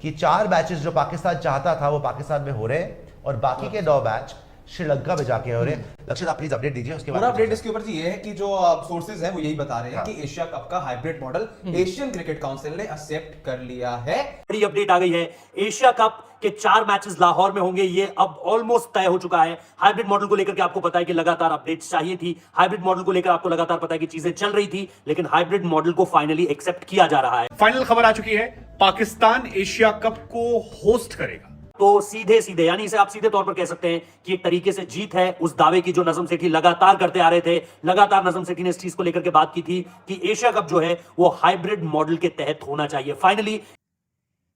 कि 4 मैचेस जो पाकिस्तान चाहता था वो पाकिस्तान में हो रहे हैं और बाकी के 9 मैच श्रीलंका में जाके हो रहे हैं। लक्षित आप प्लीज अपडेट दीजिए उसके बाद। पूरा अपडेट इसके ऊपर जी ये है कि जो सोर्सेज है वो यही बता रहे हैं कि एशिया कप का hybrid model Asian cricket council ने एक्सेप्ट कर लिया है। बड़ी अपडेट आ गई है, एशिया कप के 4 मैचेस लाहौर में होंगे, ये अब ऑलमोस्ट तय हो चुका है। हाइब्रिड मॉडल को लेकर के आपको पता है कि लगातार अपडेट्स चाहिए थी, हाइब्रिड मॉडल को लेकर आपको लगातार पता है कि चीजें चल रही थी, लेकिन हाइब्रिड मॉडल को फाइनली एक्सेप्ट किया जा रहा है। फाइनल खबर आ चुकी है, पाकिस्तान एशिया कप को होस्ट करेगा। तो सीधे सीधे यानी इसे आप सीधे तौर पर कह सकते हैं कि एक तरीके से जीत है उस दावे की जो नजम सेठी लगातार करते आ रहे थे। लगातार नजम सेठी ने इस चीज को लेकर के बात की थी कि एशिया कप जो है वो हाइब्रिड मॉडल के तहत होना चाहिए। फाइनली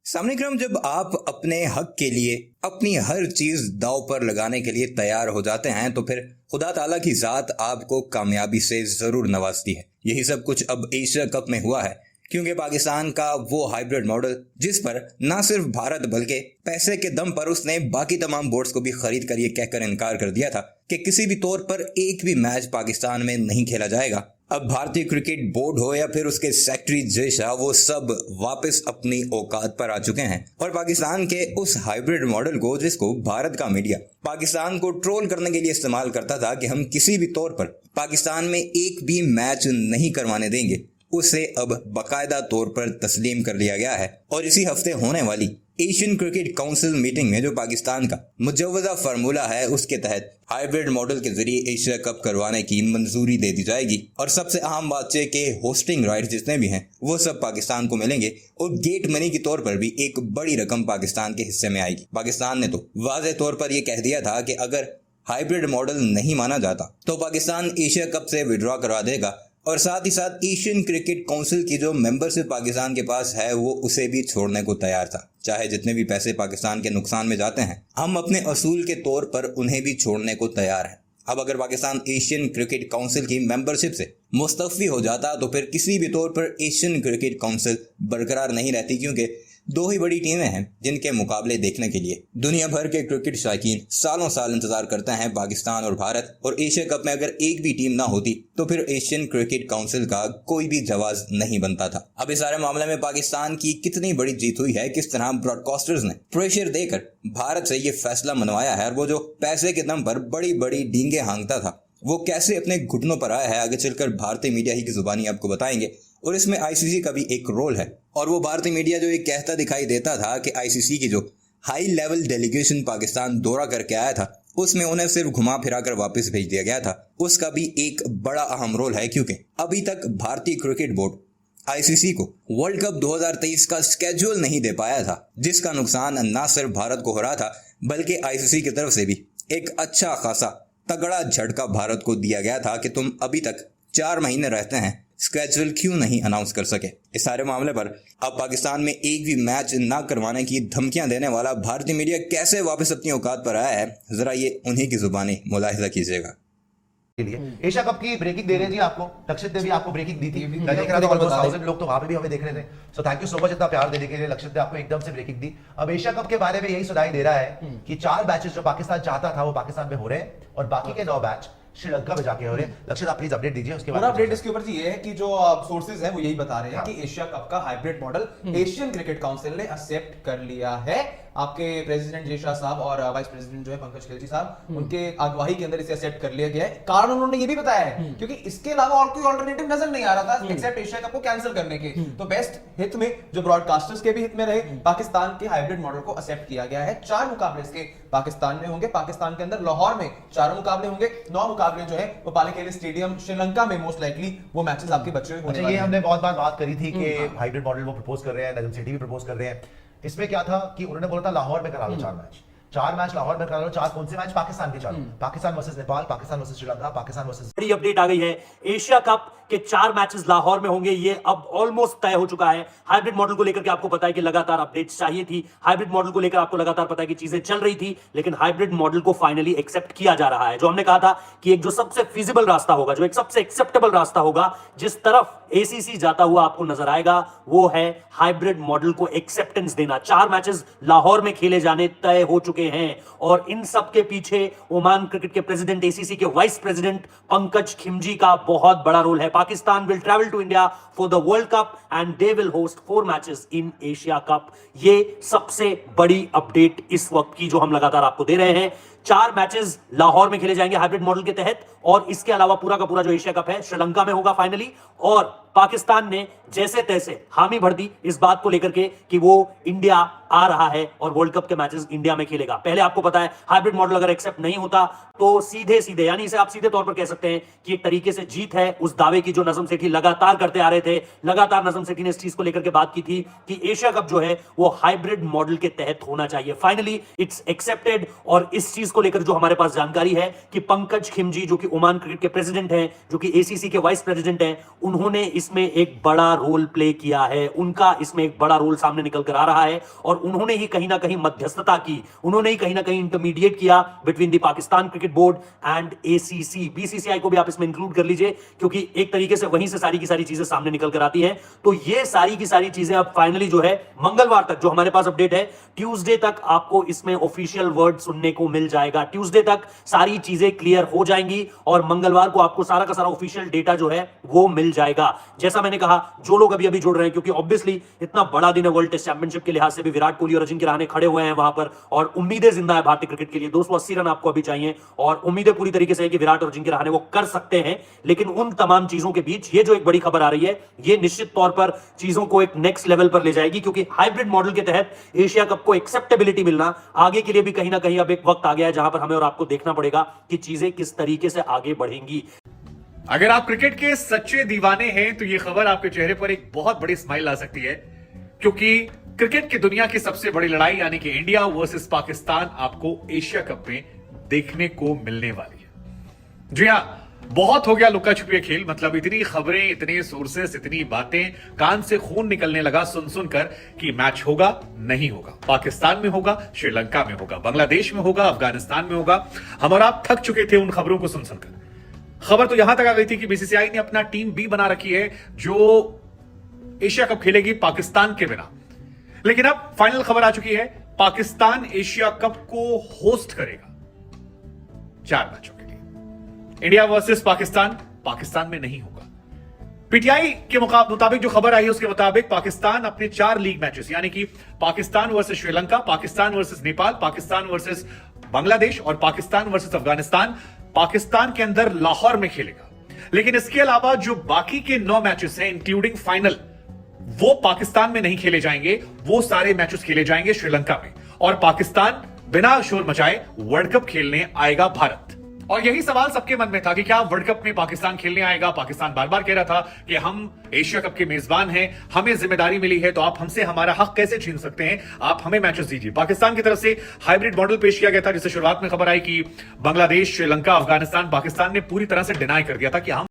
सामने क्रम, जब आप अपने हक के लिए अपनी हर चीज दांव पर लगाने के लिए तैयार हो जाते हैं तो फिर खुदा ताला की जात आपको कामयाबी से जरूर नवाजती है। यही सब कुछ अब एशिया कप में हुआ है, क्योंकि पाकिस्तान का वो हाइब्रिड मॉडल जिस पर ना सिर्फ भारत बल्कि पैसे के दम पर उसने बाकी तमाम बोर्ड्स को भी खरीद कर ये कहकर इनकार कर दिया था कि किसी भी तौर पर एक भी मैच पाकिस्तान में नहीं खेला जाएगा। अब भारतीय क्रिकेट बोर्ड हो या फिर उसके सेक्रेटरी जय शाह, वो सब वापस अपनी औकात पर आ चुके हैं और पाकिस्तान के उस हाइब्रिड मॉडल को, जिसको भारत का मीडिया पाकिस्तान को ट्रोल करने के लिए इस्तेमाल करता था कि हम किसी भी तौर पर पाकिस्तान में एक भी मैच नहीं करवाने देंगे, उसे अब बाकायदा तौर पर तस्लीम कर लिया गया है। और इसी हफ्ते होने वाली एशियन क्रिकेट काउंसिल मीटिंग में जो पाकिस्तान का मुजव्वजा फार्मूला है उसके तहत हाइब्रिड मॉडल के जरिए एशिया कप करवाने की मंजूरी दे दी जाएगी। और सबसे अहम बात है कि होस्टिंग राइट्स जितने भी हैं वो सब पाकिस्तान को मिलेंगे और गेट मनी के तौर पर भी एक बड़ी रकम पाकिस्तान के हिस्से में आएगी। पाकिस्तान ने तो वाज़ेह तौर पर यह कह दिया था कि अगर हाइब्रिड मॉडल नहीं माना जाता तो पाकिस्तान एशिया कप से विड्रॉ करवा देगा और साथ ही साथ एशियन क्रिकेट काउंसिल की जो मेंबरशिप पाकिस्तान के पास है वो उसे भी छोड़ने को तैयार था। चाहे जितने भी पैसे पाकिस्तान के नुकसान में जाते हैं, हम अपने असूल के तौर पर उन्हें भी छोड़ने को तैयार हैं। अब अगर पाकिस्तान एशियन क्रिकेट काउंसिल की मेंबरशिप से मुस्तफ़ी हो जाता तो फिर किसी भी तौर पर एशियन क्रिकेट काउंसिल बरकरार नहीं रहती, क्योंकि 2 ही बड़ी टीमें हैं जिनके मुकाबले देखने के लिए दुनिया भर के क्रिकेट शौकीन सालों साल इंतजार करते हैं, पाकिस्तान और भारत। और एशिया कप में अगर एक भी टीम ना होती तो फिर एशियन क्रिकेट काउंसिल का कोई भी जवाब नहीं बनता था। अब इस सारे मामले में पाकिस्तान की कितनी बड़ी जीत हुई है, किस तरह ब्रॉडकास्टर्स ने प्रेशर देकर भारत से ये फैसला मनवाया है और वो जो पैसे के दम पर बड़ी बड़ी डींगे हाँकता था वो कैसे अपने घुटनों पर आया है, आगे चलकर भारतीय मीडिया ही की जुबानी आपको बताएंगे। और इसमें आईसीसी का भी एक रोल है। और वो भारतीय मीडिया जो ये कहता दिखाई देता था कि आईसीसी की जो हाई लेवल डेलीगेशन पाकिस्तान दौरा करके आया था उसमें उन्हें सिर्फ घुमा फिरा कर वापस भेज दिया गया था, उसका भी एक बड़ा अहम रोल है, क्योंकि अभी तक भारतीय क्रिकेट बोर्ड आईसीसी को वर्ल्ड कप 2023 का स्केड्यूल नहीं दे पाया था, जिसका नुकसान न सिर्फ भारत को हो रहा था बल्कि आईसीसी की तरफ से भी एक अच्छा खासा तगड़ा झटका भारत को दिया गया था कि तुम अभी तक 4 महीने रहते हैं, स्केड्यूल क्यों नहीं अनाउंस कर सके। इस सारे मामले पर अब पाकिस्तान में एक भी मैच ना करवाने की धमकियां देने वाला भारतीय मीडिया कैसे वापस अपनी औकात पर आया है, जरा ये उन्हीं की जुबानी मुलाहिजा कीजिएगा। एशिया कप की ब्रेकिंग दे रहे जी आपको, लक्षित ने भी आपको ब्रेकिंग दी थी। मैं देख रहा था ऑलमोस्ट 1000 लोग तो वहां पे भी हमें देख रहे थे। So thank you so much इतना प्यार देने के लिए। लक्षित ने आपको एकदम से ब्रेकिंग दी। अब एशिया कप के बारे में यही सुनाई दे रहा है कि 4 मैचेस जो पाकिस्तान चाहता था वो पाकिस्तान में हो रहे हैं और बाकी के 9 मैच श्रीलंका में जाके हो रहे हैं। लक्षित आप प्लीज अपडेट दीजिए उसके बाद। पूरा अपडेट इसके ऊपर जी ये है कि जो सोर्सेज हैं वो यही बता रहे हैं कि एशिया कप का hybrid model Asian cricket council ने एक्सेप्ट कर लिया है। आपके प्रेसिडेंट जय शाह साहब और वाइस प्रेसिडेंट जो है पंकज खिलजी साहब, उनके अगुवाई के अंदर इसे एक्सेप्ट कर लिया गया है। कारण उन्होंने ये भी बताया है क्योंकि इसके अलावा और कोई ऑल्टरनेटिव नजर नहीं आ रहा था एक्सेप्ट एशिया कप को कैंसिल करने के। तो बेस्ट हित में जो ब्रॉडकास्टर्स के भी हित में रहे, पाकिस्तान के हाइब्रिड मॉडल को एक्सेप्ट किया गया है। 4 मुकाबले इसके पाकिस्तान में होंगे। पाकिस्तान के अंदर लाहौर में 4 मुकाबले होंगे। 9 मुकाबले जो है वो पालीकेले स्टेडियम श्रीलंका में मोस्ट लाइकली वो मैचेस आपके बच्चे होने वाले हैं। ये हमने बहुत बार बात करी थी कि हाइब्रिड मॉडल वो प्रपोज कर रहे हैं, नजम सेठी भी प्रपोज कर रहे हैं। इसमें क्या था कि उन्होंने बोला था लाहौर में करा लो 4 मैच लाहौर में करा लो। 4 कौन से मैच? पाकिस्तान के 4, Pakistan versus Nepal, Pakistan versus Sri Lanka, Pakistan versus. बड़ी अपडेट आ गई है, एशिया कप के 4 मैचेस लाहौर में होंगे, ये अब ऑलमोस्ट तय हो चुका है। हाइब्रिड मॉडल को लेकर के आपको पता है कि लगातार अपडेट्स चाहिए थी, हाइब्रिड मॉडल को लेकर आपको लगातार पता है कि चीजें चल रही थी, लेकिन हाइब्रिड मॉडल को फाइनली एक्सेप्ट किया जा रहा है। जो हमने कहा था कि एक जो सबसे फिजिबल रास्ता होगा, जो एक सबसे एक्सेप्टेबल रास्ता होगा, जिस तरफ एसीसी जाता हुआ आपको नजर आएगा वो है हाइब्रिड मॉडल को एक्सेप्टेंस देना। 4 मैचेस लाहौर में खेले जाने तय हो चुके हैं और इन सब के पीछे ओमान क्रिकेट के प्रेसिडेंट, एसीसी के वाइस प्रेसिडेंट पंकज खिमजी का बहुत बड़ा रोल है। Pakistan will travel to India for the world cup and they will host 4 matches in Asia cup. ये सबसे बड़ी अपडेट इस वक्त की जो हम लगातार आपको दे रहे हैं। 4 मैचेस लाहौर में खेले जाएंगे हाइब्रिड मॉडल के तहत और इसके अलावा पूरा का पूरा जो एशिया कप है श्रीलंका में होगा फाइनली। और पाकिस्तान ने जैसे तैसे हामी भर दी इस बात को लेकर के कि वो इंडिया आ रहा है और वर्ल्ड कप के मैचेस इंडिया में खेलेगा। पहले आपको पता है हाइब्रिड मॉडल अगर एक्सेप्ट नहीं होता तो सीधे सीधे यानी इसे आप सीधे तौर पर कह सकते हैं कि एक तरीके से जीत है उस दावे की जो नजम सेठी लगातार करते आ रहे थे। लगातार नजम सेठी ने इस चीज को लेकर के बात की थी कि एशिया कप जो है वो हाइब्रिड मॉडल के तहत होना चाहिए। फाइनली इट्स एक्सेप्टेड और इस चीज को लेकर जो हमारे पास जानकारी है कि पंकज खिमजी जो कि ओमान क्रिकेट के प्रेसिडेंट हैं, जो कि एसीसी के वाइस प्रेसिडेंट हैं, उन्होंने इसमें एक बड़ा रोल प्ले किया है। उनका इसमें एक बड़ा रोल सामने निकल कर आ रहा है और उन्होंने ही कहीं ना कहीं मध्यस्थता की, उन्होंने ही कहीं ना कहीं इंटरमीडिएट किया between the Pakistan cricket board and ACC. BCCI को भी आप इसमें इंक्लूड कर लीजिए क्योंकि एक तरीके से वहीं से सारी की सारी चीजें सामने निकल कर आती हैं। तो ये सारी की सारी चीजें अब फाइनली जो है मंगलवार तक, जो हमारे पास अपडेट है, ट्यूसडे तक आपको इसमें ऑफिशियल वर्ड सुनने को मिल जाएगा। ट्यूसडे तक सारी चीजें क्लियर हो जाएंगी और मंगलवार को आपको सारा का सारा ऑफिशियल डेटा जो है वो मिल जाएगा। जैसा मैंने कहा, जो लोग अभी जुड़ रहे हैं क्योंकि ऑब्वियसली इतना बड़ा दिन है वर्ल्ड टेस्ट चैंपियनशिप के लिहाज से भी, विराट कोहली और अजिंक्य रहाणे खड़े हुए हैं वहां पर और उम्मीदें जिंदा है भारतीय क्रिकेट के लिए। 280 रन आपको अभी चाहिए और उम्मीदें पूरी तरीके से है कि विराट और अजिंक्य रहाणे वो कर सकते हैं। लेकिन उन तमाम चीजों के बीच ये जो एक बड़ी खबर आ रही है, ये निश्चित तौर पर चीजों को एक नेक्स्ट लेवल पर ले जाएगी क्योंकि हाइब्रिड मॉडल के तहत एशिया कप को एक्सेप्टेबिलिटी मिलना आगे के लिए भी कहीं ना कहीं अब एक वक्त आ गया है जहां पर हमें और आपको देखना पड़ेगा कि चीजें किस तरीके से आगे बढ़ेंगी। अगर आप क्रिकेट के सच्चे दीवाने हैं तो यह खबर आपके चेहरे पर एक बहुत बड़ी स्माइल ला सकती है क्योंकि क्रिकेट की दुनिया की सबसे बड़ी लड़ाई यानी कि इंडिया वर्सेस पाकिस्तान आपको एशिया कप में देखने को मिलने वाली है। जी हां, बहुत हो गया लुका छुपी खेल। मतलब इतनी खबरें, इतने सोर्सेस, इतनी बातें, कान से खून निकलने लगा सुन सुनकर कि मैच होगा नहीं होगा, पाकिस्तान में होगा, श्रीलंका में होगा, बांग्लादेश में होगा, अफगानिस्तान में होगा। हम और आप थक चुके थे उन खबरों को सुन सुनकर। खबर तो यहां तक आ गई थी कि बीसीसीआई ने अपना टीम बी बना रखी है जो एशिया कप खेलेगी पाकिस्तान के बिना। लेकिन अब फाइनल खबर आ चुकी है, पाकिस्तान एशिया कप को होस्ट करेगा 4 मैचों के लिए। इंडिया वर्सेस पाकिस्तान, पाकिस्तान में नहीं होगा। पीटीआई के मुताबिक जो खबर आई है उसके मुताबिक पाकिस्तान अपने 4 लीग मैचेस यानी कि Pakistan versus Sri Lanka, Pakistan versus Nepal, Pakistan versus Bangladesh और पाकिस्तान वर्सेस अफगानिस्तान पाकिस्तान के अंदर लाहौर में खेलेगा। लेकिन इसके अलावा जो बाकी के 9 मैचेस हैं इंक्लूडिंग फाइनल, वो पाकिस्तान में नहीं खेले जाएंगे। वो सारे मैचेस खेले जाएंगे श्रीलंका में और पाकिस्तान बिना शोर मचाए वर्ल्ड कप खेलने आएगा भारत। और यही सवाल सबके मन में था कि क्या वर्ल्ड कप में पाकिस्तान खेलने आएगा। पाकिस्तान बार बार कह रहा था कि हम एशिया कप के मेजबान हैं, हमें जिम्मेदारी मिली है, तो आप हमसे हमारा हक कैसे छीन सकते हैं, आप हमें मैचेस दीजिए। पाकिस्तान की तरफ से हाइब्रिड मॉडल पेश किया गया था जिससे शुरुआत में खबर आई कि बांग्लादेश, श्रीलंका, अफगानिस्तान, पाकिस्तान ने पूरी तरह से डिनाई कर दिया था कि हम